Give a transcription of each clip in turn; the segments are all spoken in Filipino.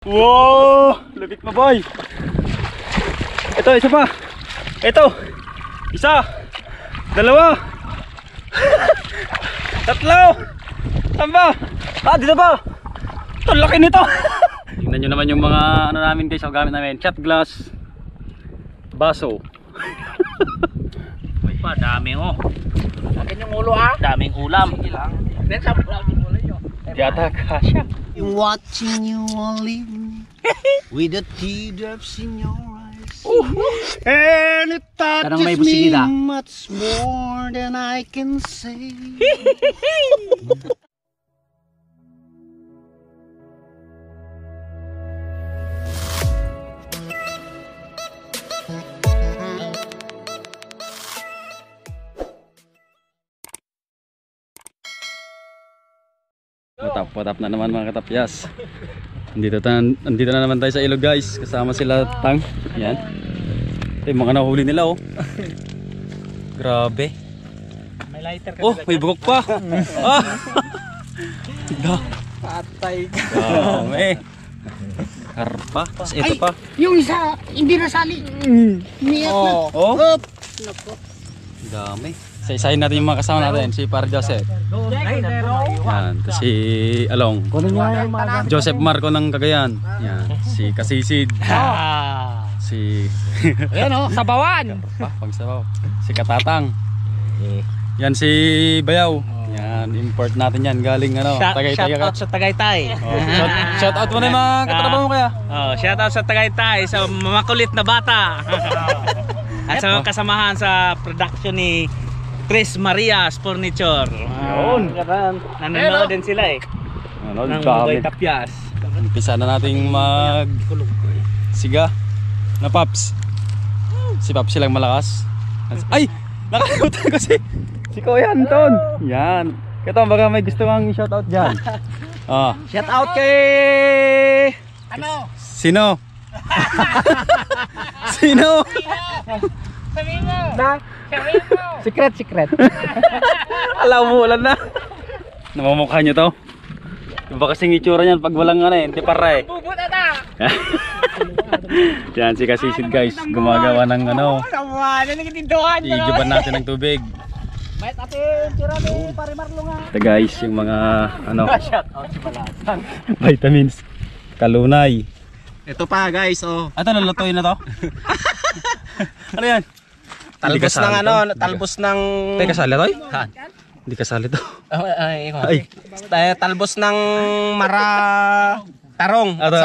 Wow! Lupit mo, boy! Ito, isa pa! Ito! Isa! Dalawa! Tatlo! Saan ba? Ah, dito ba? Ito, laki nito! Tingnan nyo naman yung mga ano namin guys, gamit namin. Shot glass, baso. May pa, dami oh. Akin yung ulo ah. Daming ulam. Sige lang. Then sabi ko lang yung ulo nyo. Yata kasya. Watching you all evening with the teardrops in your eyes. And it touches me much more than I can say. Patap na naman mga katapyas. Andito na naman tayo sa ilog guys. Kasama sila Tang. Yan. Ito yung mga nahuli nila oh. Grabe. May lighter ka. Oh, may bugok pa. Ah. Patay ka. Dami. Karpa. Tapos ito pa. Yung isa, hindi nasali. Niyat na. Oh. Up. Dami. Isa-isahin natin yung mga kasama natin. Si Par Joseph. Yan. Si Along. Joseph Marco ng Cagayan. Yan. Si Kasisid. Si Ayan o, sabawan. Pagsabaw. Si Katatang. Yan si Bayaw. Yan, import natin yan galing ano, Tagaytay. Shout out sa Tagaytay. Shout out mo na yung mga katrabaho mo kaya. Shout out sa Tagaytay, sa makulit na bata. At sa mga kasamahan sa production ni Chris Marias Furniture. Yun. Nanonood din sila eh. Ano, Ng Bugoy Tapyas. umpisa na nating mag siga na Paps. Si Paps silang malakas. Ay! Nakalimutan ko si Kuya Anton. Yan. Ito baka may gusto kang i-shoutout dyan. Shout out kay Sino? Sino? Sabihin mo. Secret. Alam mo, ulan na. Namamukha nyo to? Iba kasing itsura niyan pag walang ano eh, hindi para eh. Bubuta na. Yan si Kasisid guys, gumagawa ng ano, ijuban natin ng tubig. May ate, tira ni Pare Marlo nga. Ito guys, yung mga ano, vitamins, kalunay. Ito pa guys oh. Ito lulutuin na to? Ano yan? Talbos ng ano, talbos ng Teka, kasali to? Hindi kasali to. Ay. Talbos ng tarong. Ito.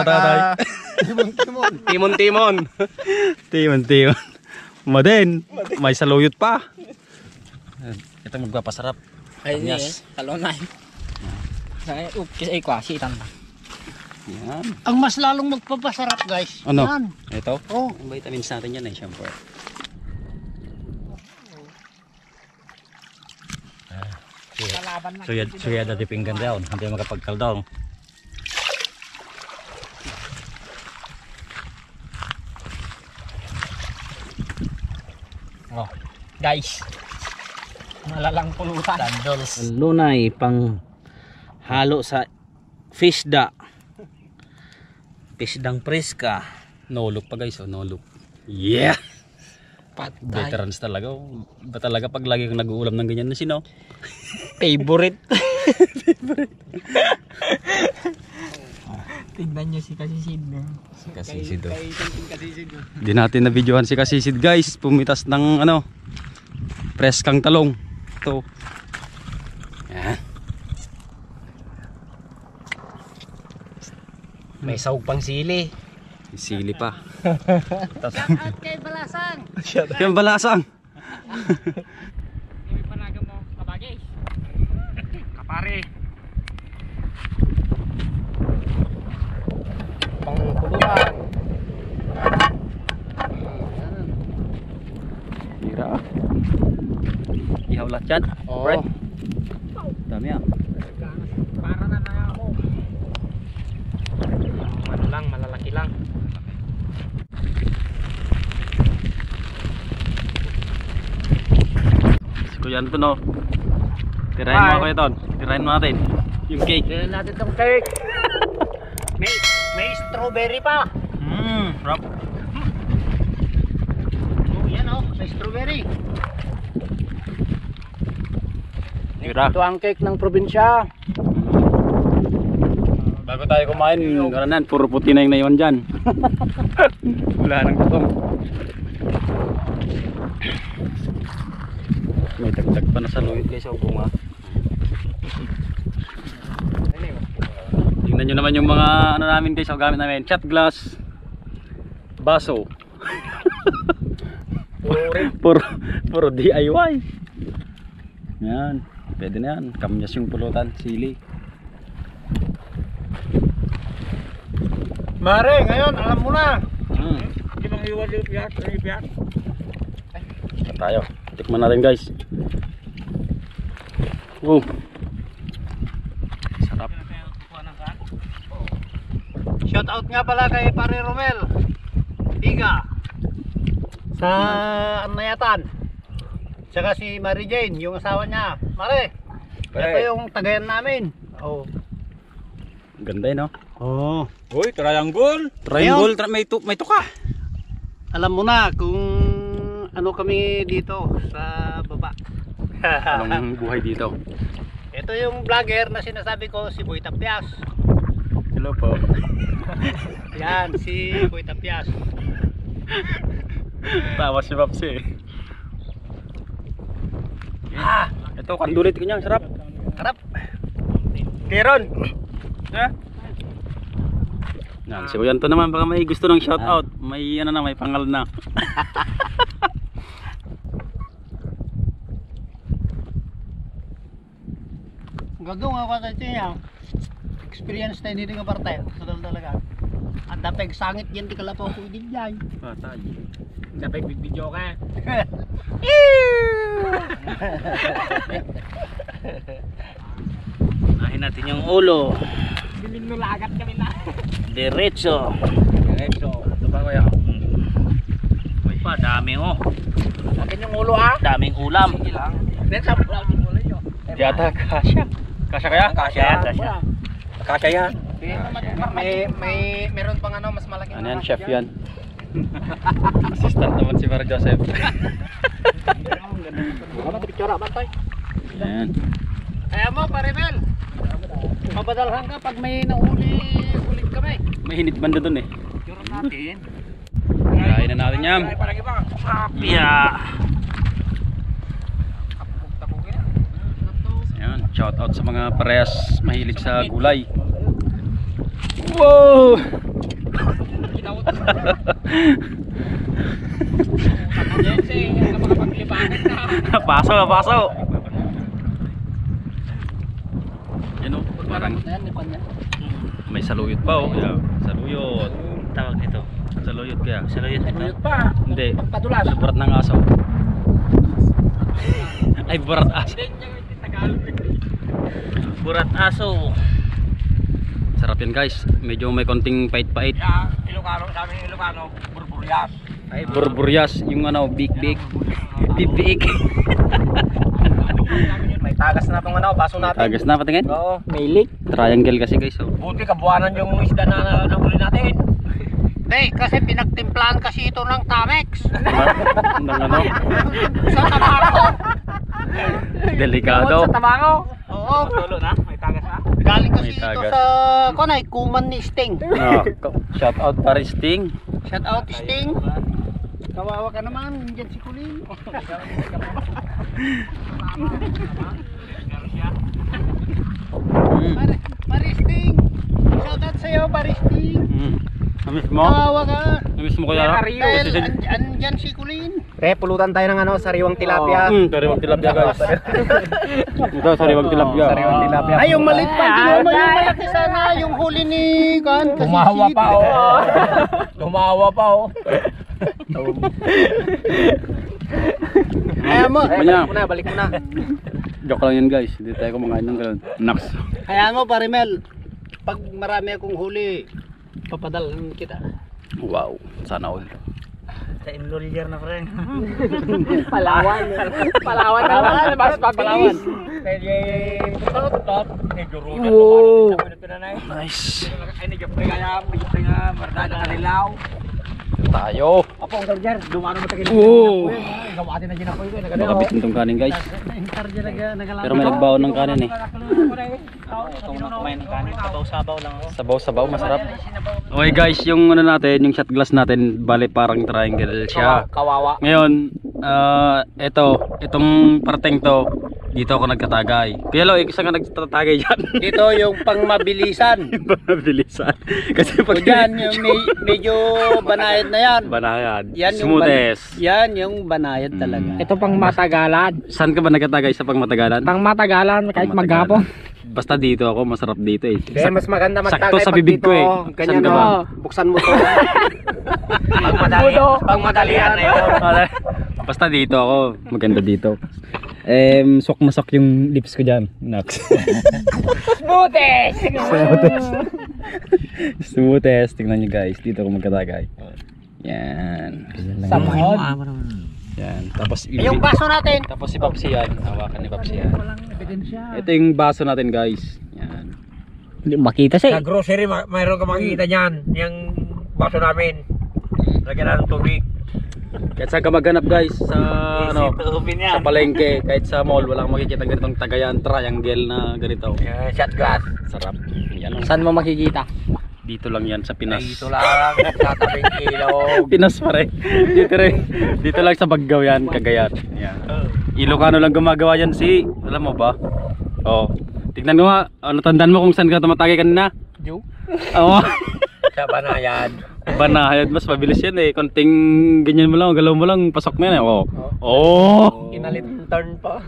Timon. Timon. Maden, may saluyot pa. Ito magpapasarap. Ay, yes. Kalonay. Ay, kwasi tanda. Yan. Ang mas lalong magpapasarap guys. Ano? Yan. Ito? Oh. Ang vitamins natin yan eh, syempre. Suya dati pinggan daw, hindi makapagkaldong. Oh, guys. Malalang pulutan. Lunay pang halo sa fisda. Fisdang preska. No look pa guys, oh, no look. Yeah! Patay. Veterans talaga. Ba talaga pag lagi kang nag-uulam ng ganyan na sino? Favorite. Tingnan nyo si Kasisid. Si Kasisid oh. Di natin na videohan si Kasisid guys. Pumitas ng ano, preskang talong. Ito. Yan. May sahog pang sili. Sili pa. Shout out kay Balasang. Yung balasang. May panaga mo, kabagay. Kapare. Pang pulutan. Mira ah. Ihaw lahat yan. Oo. Right? Dami ah. Para na ako. Ano lang, malalaki lang. Kuya Anton oh. Tirahin mo ako ito. Tirahin mo natin. Yung cake. Tirahin natin tong cake. May strawberry pa. Sarap. Oh, yan oh, may strawberry. Tira. Ito ang cake ng probinsya. Bago tayo kumain, karanan, puro puti na yung naiwan dyan. Wala nang tutong. May tagtag pa na sa luwit guys, o bunga. Tingnan nyo naman yung mga ano namin guys, o gamit namin. Shot glass, baso. Puro DIY. Yan, pwede na yan. Kamyas yung pulutan, sili. Mare, ngayon alam mo na. Hindi mang iwan yung piyak. Tayo, tikman natin guys. Wow, sarap. Shout out nga pala kay Pare Romel Tiga sa Anayatan. Tsaka si Mary Jane, yung asawa niya. Mare, ito yung tagayan namin. Oh. Ganda yun, no? Oh. Uy, triangle. Triangle, may tuka. Alam mo na kung ano kami dito sa baba. Anong buhay dito? Ito yung vlogger na sinasabi ko, si Boy Tapias. Hello po. Yan, si Boy Tapias. Tawa si Papsi. Ito, kandulit ko niya, sarap. Harap. Keron. Yan, si Kuya Anton naman baka may gusto ng shout out. May ano na, may pangal na. Gagawin ako sa niya. Experience tayo dito ng parte. Sadal talaga. Ang dapeg sangit yan, di kalapaw ko din yan. Patay. Dapat video ka. Unahin natin yung ulo. Binulagat kami na. Diretso. Ito pa kuya. Uy pa, dami oh. Akin yung ulo ah. Daming ulam. Then sa ulo nyo. Yata kasya. Kasya kaya? Kasya yan. Meron pang ano, mas malaki. Ano yan, chef yan. Assistant naman si Mar Joseph. Ayan. Kaya mo, Paribel. Mabadalhan ka pag may ulit kami. May hinit banda dun eh. Yurot natin. Kain na natin yan. Yeah. Ayan, shout out sa mga parehas mahilig sa gulay. Wow! Paso. Yan o, parang may saluyot pa o. Saluyot. Tawag nito. Saluyot kaya. Saluyot ito. Pa. Hindi. Pagpadulas. Burat ng aso. Ay, burat aso. Burat aso. Sarap yan guys. Medyo may konting pait-pait. Ilocano, sa amin Ilocano, burburyas. Ay, burburias. Yung ano, big. Big. May tagas na itong ano, baso natin. Tagas na patingin. Oo, may leak. Triangle kasi guys. Oh. Buti kabuanan yung isda na nahuli natin. Hindi, kasi pinagtimplahan kasi ito ng Tamex. Nang ano, Sa Tabaco. delikado. Sa Tabango. Oo. Tulo na, may tagas na. Galing kasi May ito tagas. sa kunay, kuman ni Sting. Shout out Paris Sting. Shout out Sting. Kawawa ka naman, nandiyan si Kulin. Paristing. Shout out sa'yo, Paristing. Namiss mo? Kawawa ka. Namiss mo kaya? Dahil andyan si Kulin. Pre, pulutan tayo ng ano, sariwang tilapia. Sariwang tilapia guys. Ito, sariwang tilapia. Sariwang tilapia. Ay, yung maliit pa. Tingnan mo yung malaki sana. Yung huli ni Kan. Tumawa pa oh. Tumawa pa oh. Kaya mo. Balik mo na. Joke lang yan guys. Hindi tayo kumakain ng gano'n. Naks. Kaya mo, Parimel. Pag marami akong huli, papadalhan kita. Wow. Sana all. Sa inlolyer na friend. Palawan. Palawan na naman. Mas pabilis. Wow. Nice. Tayo. Apo, ang soldier. Dumano mo tayo. Oh. Gawatin na dyan ako yun. Makabit nitong kanin guys. Pero may nagbaon ng kanin eh. Ito na kumain ng kanin. Sabaw-sabaw lang ako. Sabaw-sabaw, masarap. Okay guys, yung ano natin, yung shot glass natin, bali parang triangle siya. Kawawa. Ngayon, itong parteng to, dito ako nagkatagay. Kuya Lo, isa ka nagtatagay dyan. Ito yung pangmabilisan. Pabilisan. Kasi pag Yan yung medyo banayad na yan. Banayad. Yan yung Smoothest. Yan yung banayad talaga. Ito pang matagalan. Saan ka ba nagkatagay sa pangmatagalan? Pang matagalan kahit maghapon. Basta dito ako, masarap dito eh. Kaya mas maganda Sakto magtagay sa pag bibig dito. ko eh. Ganyan Saan ka ba? Buksan mo to. Pagmadalian na yun. Basta dito ako, maganda dito. Sok na sok yung lips ko dyan. Nax. Smoothest! Smoothest. Tingnan nyo guys, dito ako magkatagay. Yan. Samod. Yan. Tapos Yung baso natin. Tapos si Papsi yan. Hawakan ni Papsi yan. Ito yung baso natin guys. Yan. Hindi makita Sa siya. grocery, mayroon ka makikita niyan. Yung baso namin. Lagyan na ng tubig. Kahit saan ka maghanap guys, sa ano, Open sa yan. palengke, kahit sa mall, walang makikita ganitong tagayan, triangle na ganito. Shot glass. Sarap. Yan. Saan mo makikita? Dito lang yan sa Pinas. Dito lang. Sa tabing ilog. Pinas pa rin. Dito rin. Dito lang sa Baggaw yan, Cagayan. Yan. Ilocano lang gumagawa yan si, alam mo ba? Oh. Tignan mo nga, ano tandaan mo kung saan ka tumatagay kanina? Joe? Oo. Sa Banayad. Banayad, mas mabilis yan eh. Konting ganyan mo lang, galaw mo lang, pasok na yan eh. Oh. Oh. Inalit turn pa.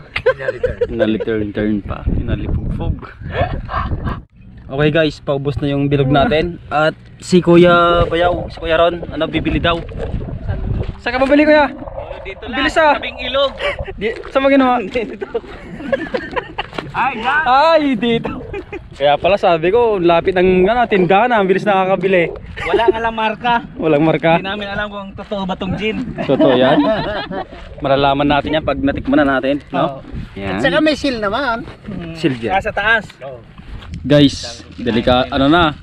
Inali-turn pa. Inalipugfog. Okay guys, paubos na yung bilog natin. At si Kuya Bayaw, si Kuya Ron, ano bibili daw? Saan ka mabili Kuya? Dito lang. Bilis ah. Tabing ilog. Saan mo ginawa? Dito. Ay, dito. Kaya pala sabi ko, lapit ng tindahan na, ang bilis nakakabili. Wala nga lang marka. Walang marka. Hindi namin alam kung totoo ba tong gin. Totoo yan. Malalaman natin yan pag natikman na natin, no? Yan. At saka may seal naman. Silvia. Sa taas. Guys, ano na.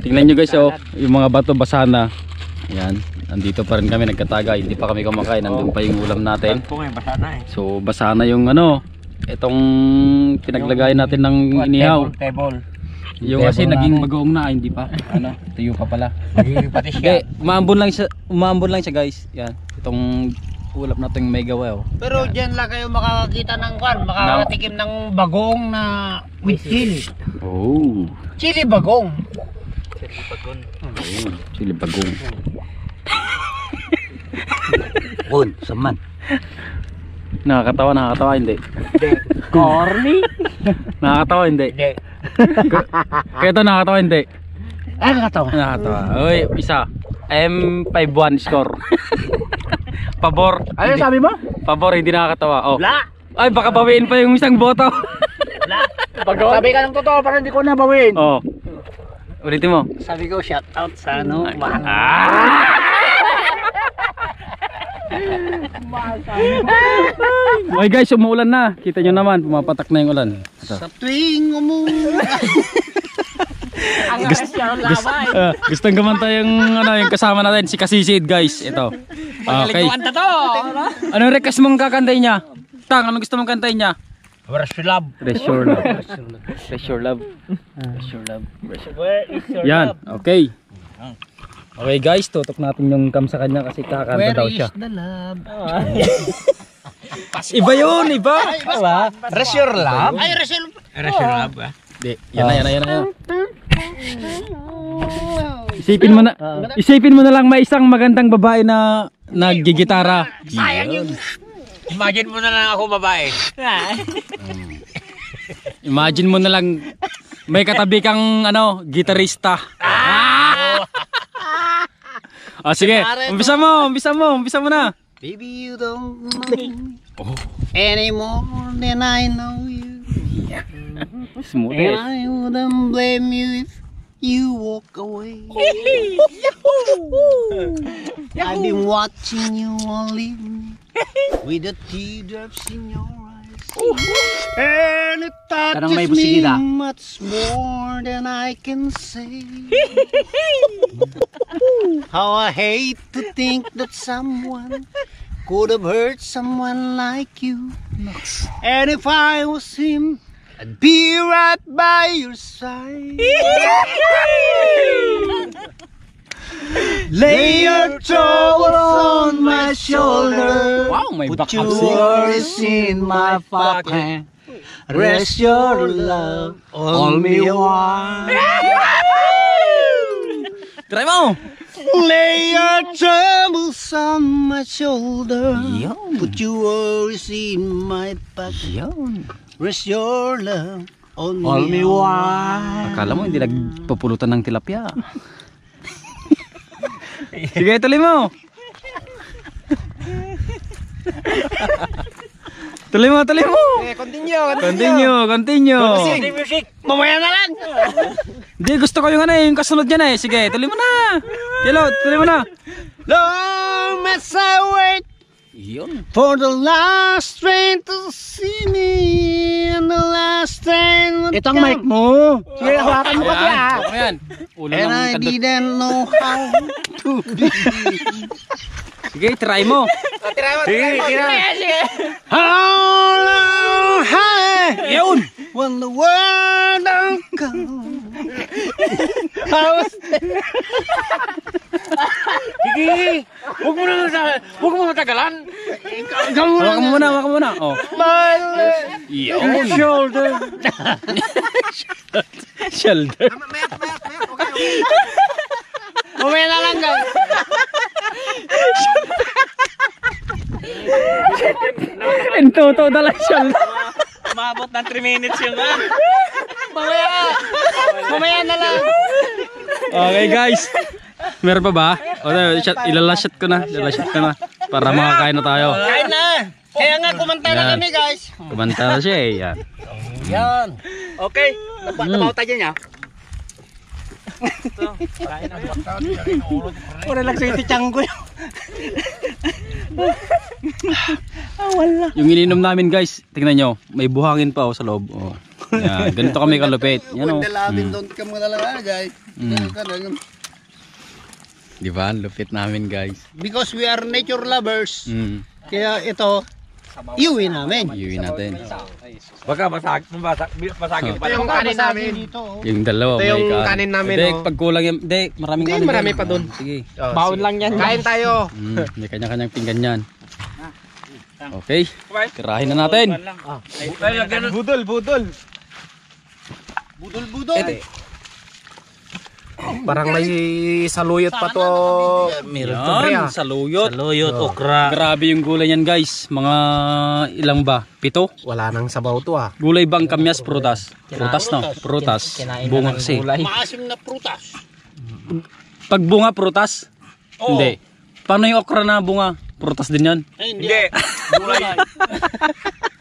Tingnan nyo guys, oh, yung mga bato basa na. Yan, andito pa rin kami nagkatagay. Hindi pa kami kumakain, nandun pa yung ulam natin. Basa na eh. So, basa na yung ano, itong pinaglagay natin ng inihaw. Table. Yung kasi naging bagoong na, hindi pa. Ano, tuyo pa pala. Magiging patis Okay, umambon lang siya guys. Yan, itong ulap natin may gawa, oh. Pero diyan lang kayo makakakita ng makakatikim ng bagong na with chili. Oh, Chili bagong. chili bagong. Kun, saman. Nakakatawa hindi. Corny. Nakakatawa hindi. Hindi. Kaya ito nakakatawa hindi. Nakakatawa. Nakakatawa. Uy, isa. M51 score. Pabor. Ano sabi mo? Pabor, hindi nakakatawa. Oh. Wala. Ay, baka bawiin pa yung isang boto. Sabi ka ng totoo para hindi ko nabawin. Oh. Ulitin mo. Sabi ko shout out sa ano, Okay guys, umuulan na. Kita nyo naman, pumapatak na yung ulan. Ito. sa tuwing Gustong gamanta yung ano, yung kasama natin si Kasisid guys. Ito. Okay. Anong request mong kakantay niya? Tang, anong gusto mong kantay niya? Where's your love? Treasure love. Treasure love. Treasure love. Where is your Yan, love? okay. Okay guys, tutok natin yung cam sa kanya kasi kakanta daw siya. the love? Iba yun, iba. Where's your love? Ay, Rachel. Where's your love? Di, yan na. Isipin mo na lang may isang magandang babae na naggigitara. Sayang yun. Imagine mo na lang ako babae. Imagine mo na lang may katabi kang ano, gitarista. Sige, umpisa mo na. Baby, you don't know me anymore than I know you. Smooth. And I wouldn't blame you if you walk away. I've been watching you all evening with the teardrops in your eyes. And it touches me much more than I can say. How I hate to think that someone could have hurt someone like you. And if I was him, I'd be right by your side. Lay your troubles on my shoulder. Wow, may Put backup your singer. worries in my pocket. Rest your love on me one. Try mo! Lay your troubles on my shoulder. Put your worries in my pocket. Rest your love on me one. Akala mo hindi nagpupulutan ng tilapia. Sige, tuloy mo. Tuloy mo, tuloy mo. Continue. Music. Mamaya na lang. Hindi, gusto ko yung ano yung kasunod niyan eh. Sige, tuloy mo na. Tuloy mo na. Long must I wait Yun. for the last train to see me, and the last train would Itong come. mic mo. Sige, hawakan mo kasi ah. Ayan. Ulo And ng I kandot. didn't know how to be. Sige, try mo. How long high Yun. when the world don't come. I was Sige. Huwag mo matagalan. Hawakan mo muna. Oh. my Yun. shoulder. Shoulder. Mamaya na lang guys. In toto na lang shoulder. Maabot ng 3 minutes yung Mamaya na lang. Okay guys. Meron pa ba? Ilalas shot ko na. Para makakain na tayo. Kain na. Kaya nga kumanta na Yan. kami guys. Kumanta na siya eh. Yan. Yan. Okay. Nabaw tayo niya. Relax yung tiyang ko. Yung ininom namin guys, tingnan nyo, may buhangin pa sa loob. Oh. Yan, ganito kami kalupit. Yan oh. Don't ka mo talaga guys. Di ba? Lupit namin guys. Because we are nature lovers. Kaya Kaya ito, iuwi namin. iuwi natin. Baka masagin pa Yung kanin namin. Dito, oh. Yung dalawa, Ito yung may kanin namin, Hindi, oh. pag kulang yan. Hindi, maraming kanin. marami yan. pa dun. Sige. Baon lang yan. Kain tayo. May kanya-kanyang pinggan yan. Okay. Tirahin na natin. Budol. Parang may saluyot pa to. Yan, saluyot. Saluyot, okra. Grabe yung gulay yan guys. Mga ilang ba? 7? Wala nang sabaw to ah. Gulay bang kamyas, prutas? Prutas no? Prutas. Bunga kasi. Maasim na prutas. Pag bunga, prutas? Hindi. Paano yung okra na bunga? Prutas din yan? Hindi.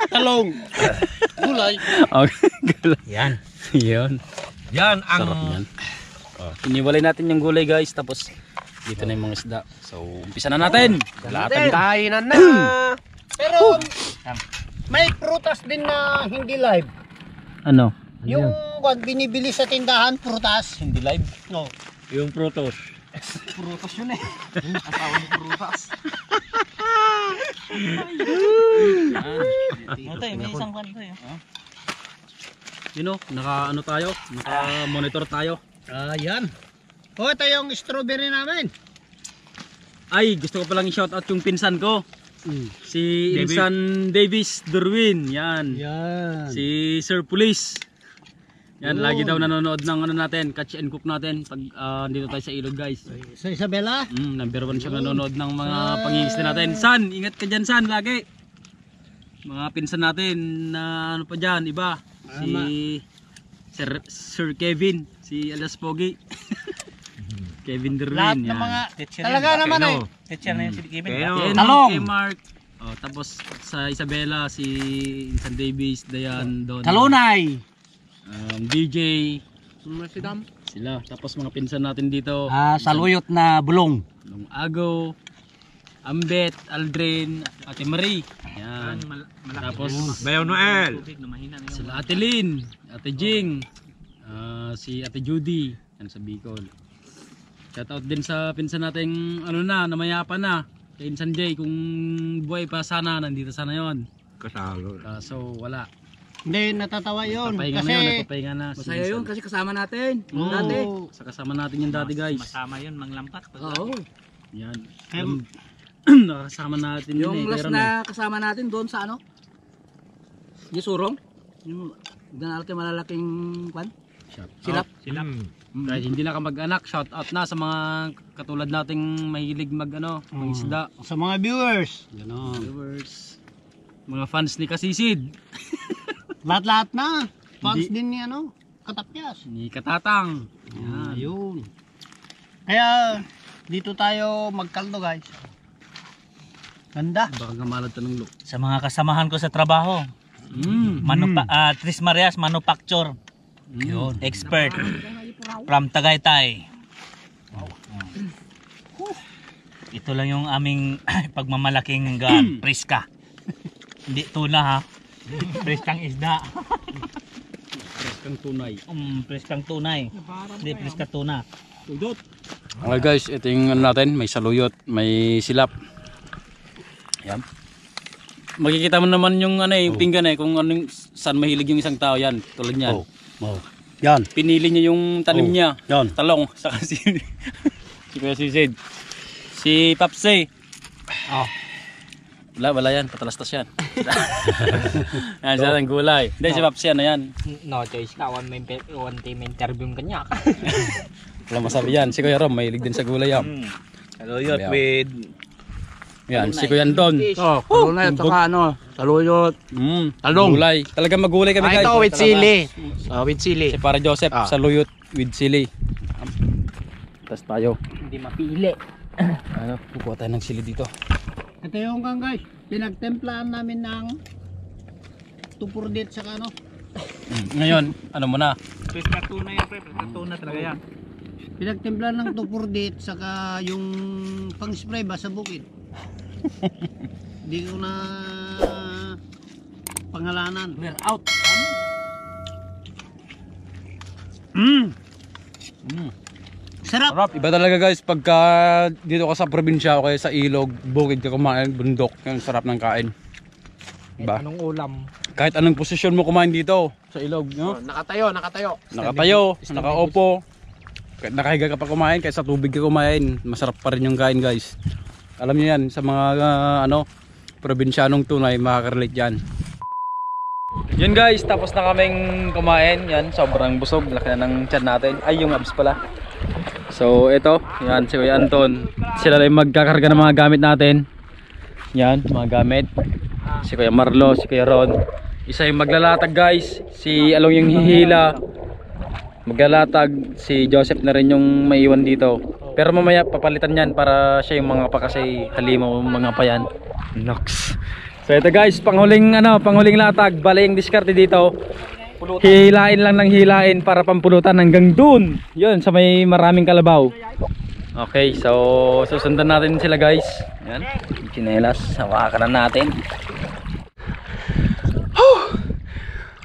Talong. Gulay. Okay, gulay. Yan. Yun. Yan Sarap yan. Iniwalay natin yung gulay guys. Tapos dito na yung mga isda. So, umpisa na natin. Lahat Kainan na. Pero may prutas din na hindi live. Ano? Yung kung binibili sa tindahan, prutas. Hindi live? No. Yung prutos. Prutas yun eh. Ito may isang kwento yun. Yun o, naka ano tayo? Naka monitor tayo. Ayan. Oh, ito yung strawberry namin. Ay, gusto ko palang i-shoutout yung pinsan ko. Si Insan Davis Durwin. Yan. Yan. Si Sir Police. Yan, lagi daw nanonood ng ano natin, catch and cook natin pag dito tayo sa ilog guys. Sa Isabela. Number 1 siyang nanonood ng mga pangingisda natin. San, ingat ka dyan San, lagi. Mga pinsan natin na ano pa dyan, iba. Si Sir Kevin, si alias Pogi. Kevin Durwin. Lahat ng yan. mga Teacher talaga yan. naman eh. Teacher na yun si Kevin. Ken, Talong. kay Mark. Oh, tapos sa Isabela, si Insan Davis, Dayan, Don. Talunay. DJ. Sila. Tapos mga pinsan natin dito. Saluyot na bulong. Nung Ago, Ambet, Aldrin, Ate Marie. Yan. Tapos Bayaw Noel. sila Ate Lynn, Ate Jing, si Ate Judy. Yan sa Bicol. Shoutout din sa pinsan nating namayapa na. Kay Insan Jay, kung buhay pa sana, nandito sana yon. Kasalo. So wala. Hindi, natatawa yun. Papahinga na yun, nagpapahinga na. Masaya yun kasi kasama natin. Oo, Dati. sa kasama natin yung dati guys. Masama yun, manglampat. Oo. Yan. Nakasama natin Yung yun last na kasama natin doon sa ano? Yusurong. Yung ganalaki malalaking kwan. Silap. Kahit hindi na kamag-anak, shout out na sa mga katulad nating mahilig mag-isda. Sa mga viewers. Ganon. Viewers. Mga fans ni Kasisid. Lahat-lahat na. Fans Hindi. din ni Katapyas. Ni Katatang. Yan. Yun. Kaya dito tayo magkaldo guys. Ganda. Baka gamalad tanong look. Sa mga kasamahan ko sa trabaho, Tris Marias Manufacture. Yun, expert. From Tagaytay. Ito lang yung aming pagmamalaking priska. Hindi tuna ha. Priskang isda. Priskang tunay. Priskang tunay. Hindi priska tuna. Tudot. Okay guys, ito yung natin. May saluyot, may silap. Yan. Makikita mo naman yung yung pinggan kung saan mahilig yung isang tao yan. Tulad niyan. Yan. Pinili niya yung tanim niya. Yan. Talong. Saka si Kuya Sisid. Si Papsay. Wala yan. Patalastas yan. Yan siya ng gulay. Hindi si Papsay yan. No choice ka. One team interview kanya. Wala masabi yan. Si Kuya Rom mahilig din sa gulay yan. Saluyot with Yan. Si Kuya Anton. Kulunay at saka saluyot. Talong. Gulay. Talagang magulay kami guys. Ito with sili. With sili. Si Para Joseph, saluyot with sili. Tapos tayo. Hindi mapili. Kukuha tayo ng sili dito. Ito yung guys. Pinagtemplahan namin ng tupurdit sa Ngayon, ano mo na? priska tuna yan, priska tuna talaga yan. Pinagtemplahan ng tupurdit saka yung pang-spray ba sa bukid. Hindi ko na pangalanan. We're out. Sarap. Iba talaga guys pagka dito ka sa probinsya o kaya sa ilog, bukid ka kumain, bundok, yung sarap ng kain. Diba? Anong ulam? Kahit anong posisyon mo kumain dito sa ilog, no? Nakatayo. Nakatayo, nakaupo, kahit nakahiga ka pa kumain, kahit sa tubig ka kumain, masarap pa rin yung kain guys. Alam niyo yan, sa mga probinsyanong tunay, makaka-relate yan. Yun guys, tapos na kaming kumain. Yan, sobrang busog, laki na ng tiyan natin. Ay, yung abs pala. So ito, yan si Kuya Anton. Sila lang magkakarga ng mga gamit natin. Yan, mga gamit. Si Kuya Marlo, si Kuya Ron. Isa yung maglalatag guys. Si Along yung hihila. Maglalatag. Si Joseph na rin yung maiwan dito. Pero mamaya papalitan yan para siya yung mga pa kasi halimaw mga pa yan. Nox. So ito guys, panghuling latag. Bale yung diskarte dito. Hilain lang ng hilain para pampulutan hanggang dun. Yun, sa may maraming kalabaw. Okay, so susundan natin sila guys. Yan, chinelas, hawakan na natin.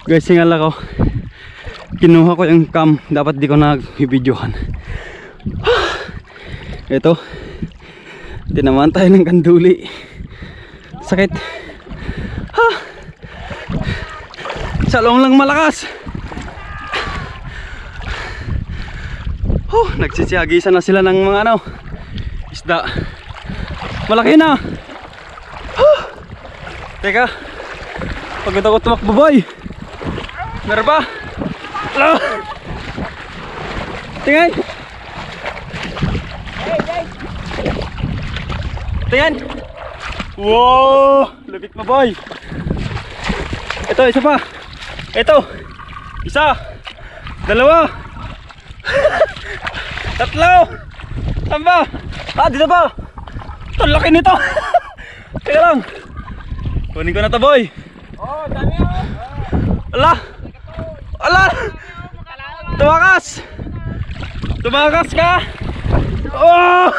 Guys, singal ako. Kinuha ko yung cam, dapat di ko nag-videohan. Ito, tinamaan tayo ng kanduli. Sakit. Salong lang malakas. Nagsisihagisan na sila ng mga isda. Malaki na. Teka, pagod ako tumakbo boy. Meron pa? Tingnan. Tingnan. Wow, lupit mo boy. Ito, isa pa. Ito. Isa. Dalawa. Tatlo. Saan ba? Dito ba? Ito, laki nito. Teka lang. Kunin ko na to boy. Oh, dami oh. Ala. Ala. Tumakas. Tumakas ka! Oh!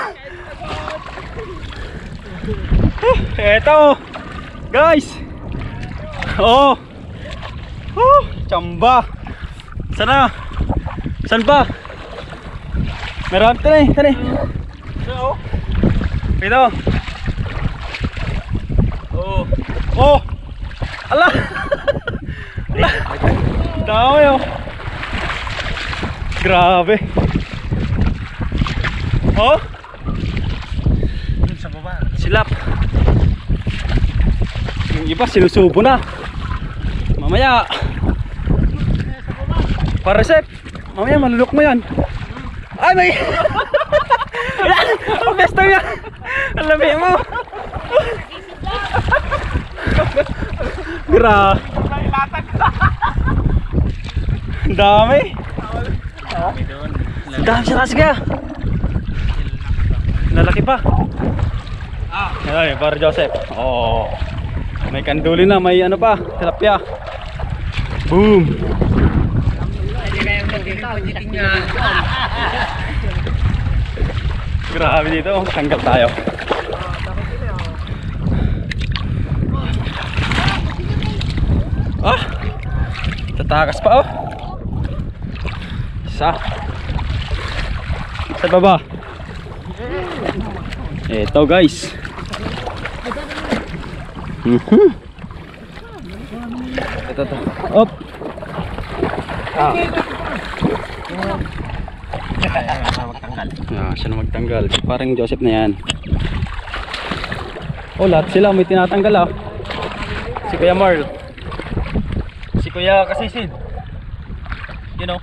Eto! Guys! Oh! Oh! Chamba! Sana! San ba? Meron? Tani! Tani! Ito! Oh! Oh! Ala! Ala! Dami oh! Grabe! Oh! Sa baba. Silap! Yung iba sinusubo na. Mamaya para sep. Mamaya malulok mo yan. Ay may ang besto niya. Alam mo. Gra. Dami. Dami siya kasi kaya. Lalaki pa. Ay, para Joseph. Oh. May kanduli na, may ano pa, tilapia. Boom. Grabe dito, tanggal tayo. Ah, tatakas pa oh. Isa. Sa baba. Ito guys. Ito to. Op. Ah. Siya na magtanggal. Parang Joseph na yan. Oh, lahat sila may tinatanggal ah. Si Kuya Marl. Si Kuya Kasisid. You know.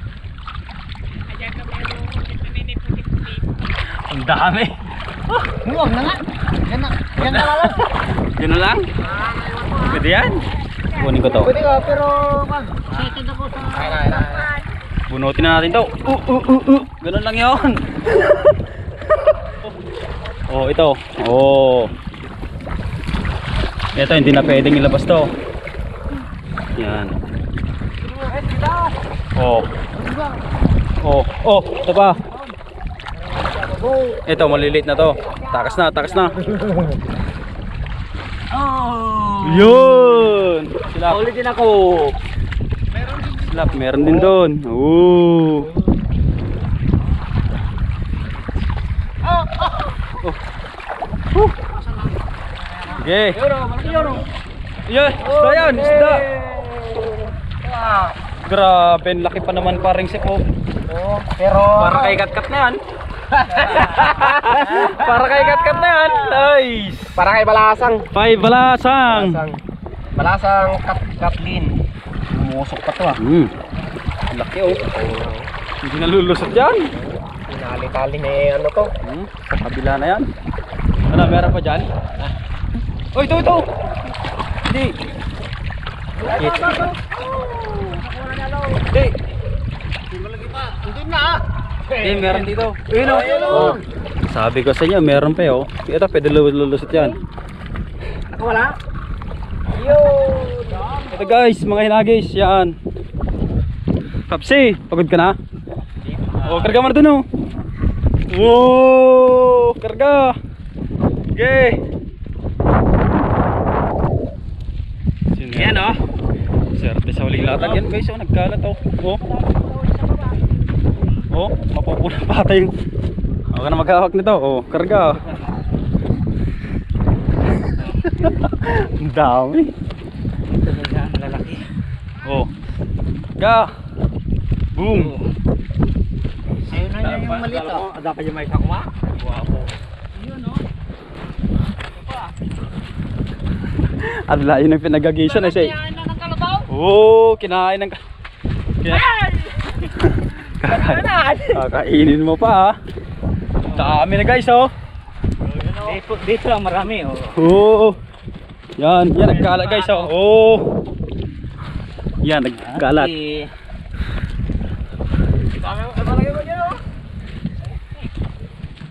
Ang dami. Huwag na nga. Yan na. Yan na lang. Yan na lang? Pwede yan? Kunin ko to. Pwede ka, pero excited ako sa... Bunutin na natin to. Ganun lang yun. Oh, ito. Oh. Ito, hindi na pwedeng ilabas to. Yan. Oh. Oh, oh, ito pa. Ito, maliliit na to. Takas na, takas na. Oh! Yun! Silap. Ulitin ako. Silap, meron din doon. Oh. Oh. Okay. Yeah, isda yan, isda. Grabe, laki pa naman paring sipo. Pero... Para kay kat-kat na yan. Para kay kat-kat na yan. Nice. Para kay Balasang. Five balasang. Balasang Katlin. Umusok pa to ah. Laki oh. Hindi nalulusot yan. Tinali-tali may ano to. Sa kabila na yan. Ano, meron pa dyan? Oh, ito. Hindi. Hindi. Hindi, meron dito. Ayun oh. Sabi ko sa inyo, meron pa oh. Ito, pwede lulusot yan. Nakawala? Ito guys, mga hinagis, yan. Kapsi, pagod ka na? Oh, karga mo na dun oh. Wow, karga. Okay. Yan oh. Serte sa huling latag yan guys, oh, nagkalat oh. Oh, mapupuna pa tayo. Huwag ka na maghahawak nito. Oh, karga. Ang dami. Lalaki. Oh. Ga. Boom. Ayun na yung maliit oh. Dapat yung may sakwa. Guwapo. Ang layo ng pinagagisan na siya. Oh, kinain ng... Kakainin mo pa ha. Dami na guys oh. Dito lang marami oh. Oh. Yan, nagkalat guys oh. Oh. Yan, nagkalat.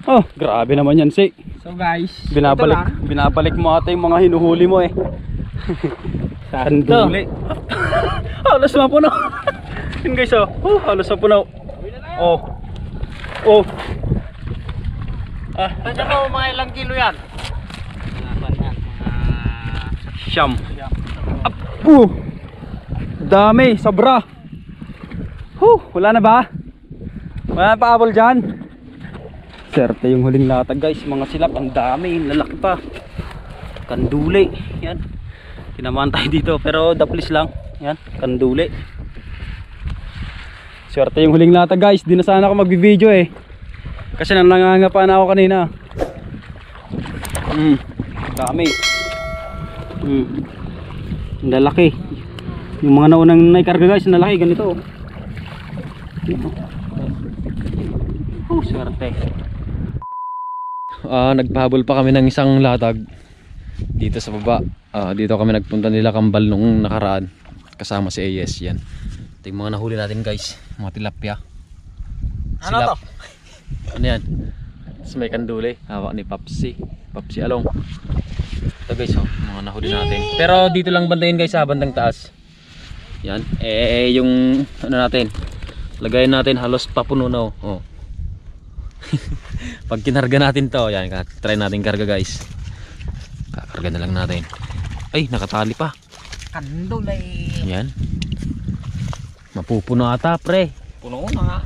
Oh, grabe naman yan si. So guys, Binabalik mo ata yung mga hinuhuli mo eh. Sanduli. Halos mapuno. Yun guys oh. Halos mapuno. Oh. Oh. Tanya mo mga ilang kilo yan? Siyam. Apo. Dami, sobra. Wala na ba? Wala na pa apple dyan. Serte yung huling latag guys. Mga silap, ang dami, lalaki pa. Kanduli. Yan. Tinamaan tayo dito pero daplis lang. Yan, kanduli. Swerte yung huling latag guys. Di na sana ako magbi-video eh. Kasi nangangapa na ako kanina. Dami. Ang lalaki. Yung mga naunang naikarga guys, ang lalaki ganito. Swerte. Nagpahabol pa kami ng isang latag dito sa baba. Dito kami nagpunta nila Kambal nung nakaraan. Kasama si AS yan. Ito yung mga nahuli natin guys. Mga tilapia. Ano to? Ano yan? Tapos may kanduli. Hawak ni Papsi Along. Ito guys mga nahuli natin. Pero dito lang bandayin guys sa bandang taas. Yan. Yung ano natin. Lagayin natin halos papuno na oh. Pag kinarga natin to, yan, try natin karga guys. Kakarga na lang natin. Ay, nakatali pa. Kandulay. Yan. Mapupuno ata pre. Puno na.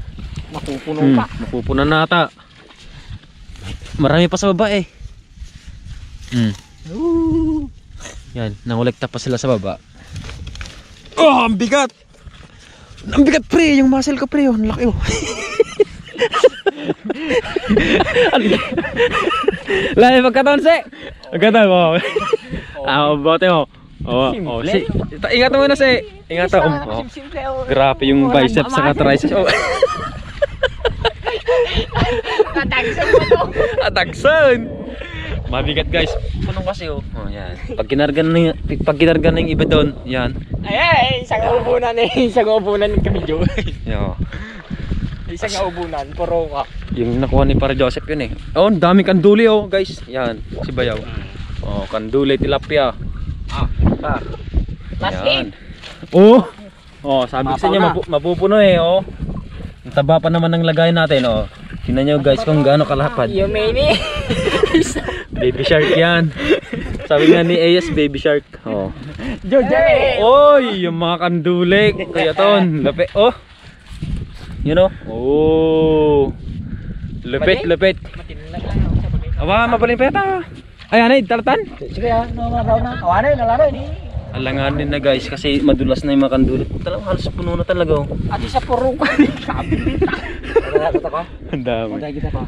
Mapupuno pa. Mapupuno na ata. Marami pa sa baba eh. Yan, nangolekta pa sila sa baba. Oh, ang bigat. Ang bigat pre, yung muscle ko pre, ang laki oh. Lagi magkataon si. Magkataon mo. Bote mo. Si. Ingat mo na si. Ingat mo. Grabe yung biceps sa triceps. Atagsan. Mabigat guys. Punong kasi oh. Yan. Pag kinarga na yung iba doon, yan. Ay, isang ubunan ng kamidyo. Yo. Isang ubunan, puro ka. Yung nakuha ni Para Joseph yun eh. Oh, ang daming kanduli oh guys. Yan, si Bayaw. Oh, kanduli, tilapia. Yan. Oh, sabi ko sa inyo mapupuno eh oh. Ang taba pa naman ng lagay natin oh. Tingnan nyo guys kung gaano kalapad. Yung mini. Baby shark yan. Sabi nga ni AS baby shark. Oh. Jojo. Oy, yung mga kanduli. Kaya ton, lapi. Oh. You know? Oh. Lepet. Awa, mabaling peta. Ay, anay, talatan. Sige ya, nalaw na. Awanay, nalaw ni. Alanganin na guys kasi madulas na yung mga kanduli. Talagang halos puno na talaga oh. At isa puro ka. Kita ko. Ang dami. Kita ko.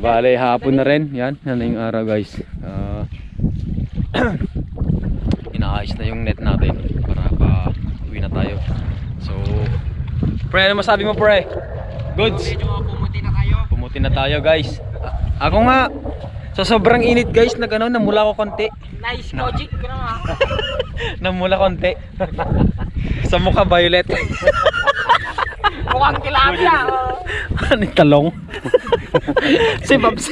Bale, hapon na rin. Yan na yung araw guys. Inaayos na yung net natin para pa uwi na tayo. So, pre, ano masabi mo pre? Goods? Pumuti na tayo guys. Ako nga, sa sobrang init guys, namula ko konti. Nice logic ka na. Namula konti. Sa mukha violet. Mukhang tilapia. Ano yung talong? Si Babs.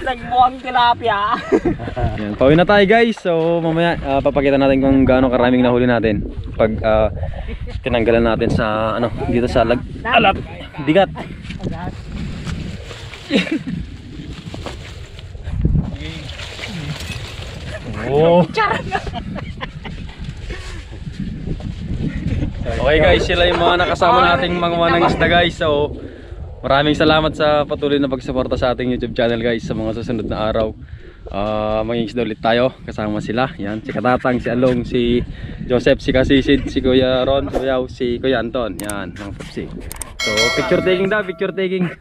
Nagmukhang tilapia. Yan, pauwi na tayo guys. So mamaya papakita natin kung gaano karaming nahuli natin pag tinanggalan natin sa ano dito sa alat bigat. Oh. Okay guys, sila yung mga nakasama nating mga manang isda guys. So maraming salamat sa patuloy na pagsuporta sa ating YouTube channel guys. Sa mga susunod na araw mangingisda ulit tayo kasama sila. Yan, si Katatang, si Along, si Joseph, si Kasisid, si Kuya Ron, si Kuya Anton. Yan, mga popsi. So picture taking daw, picture taking.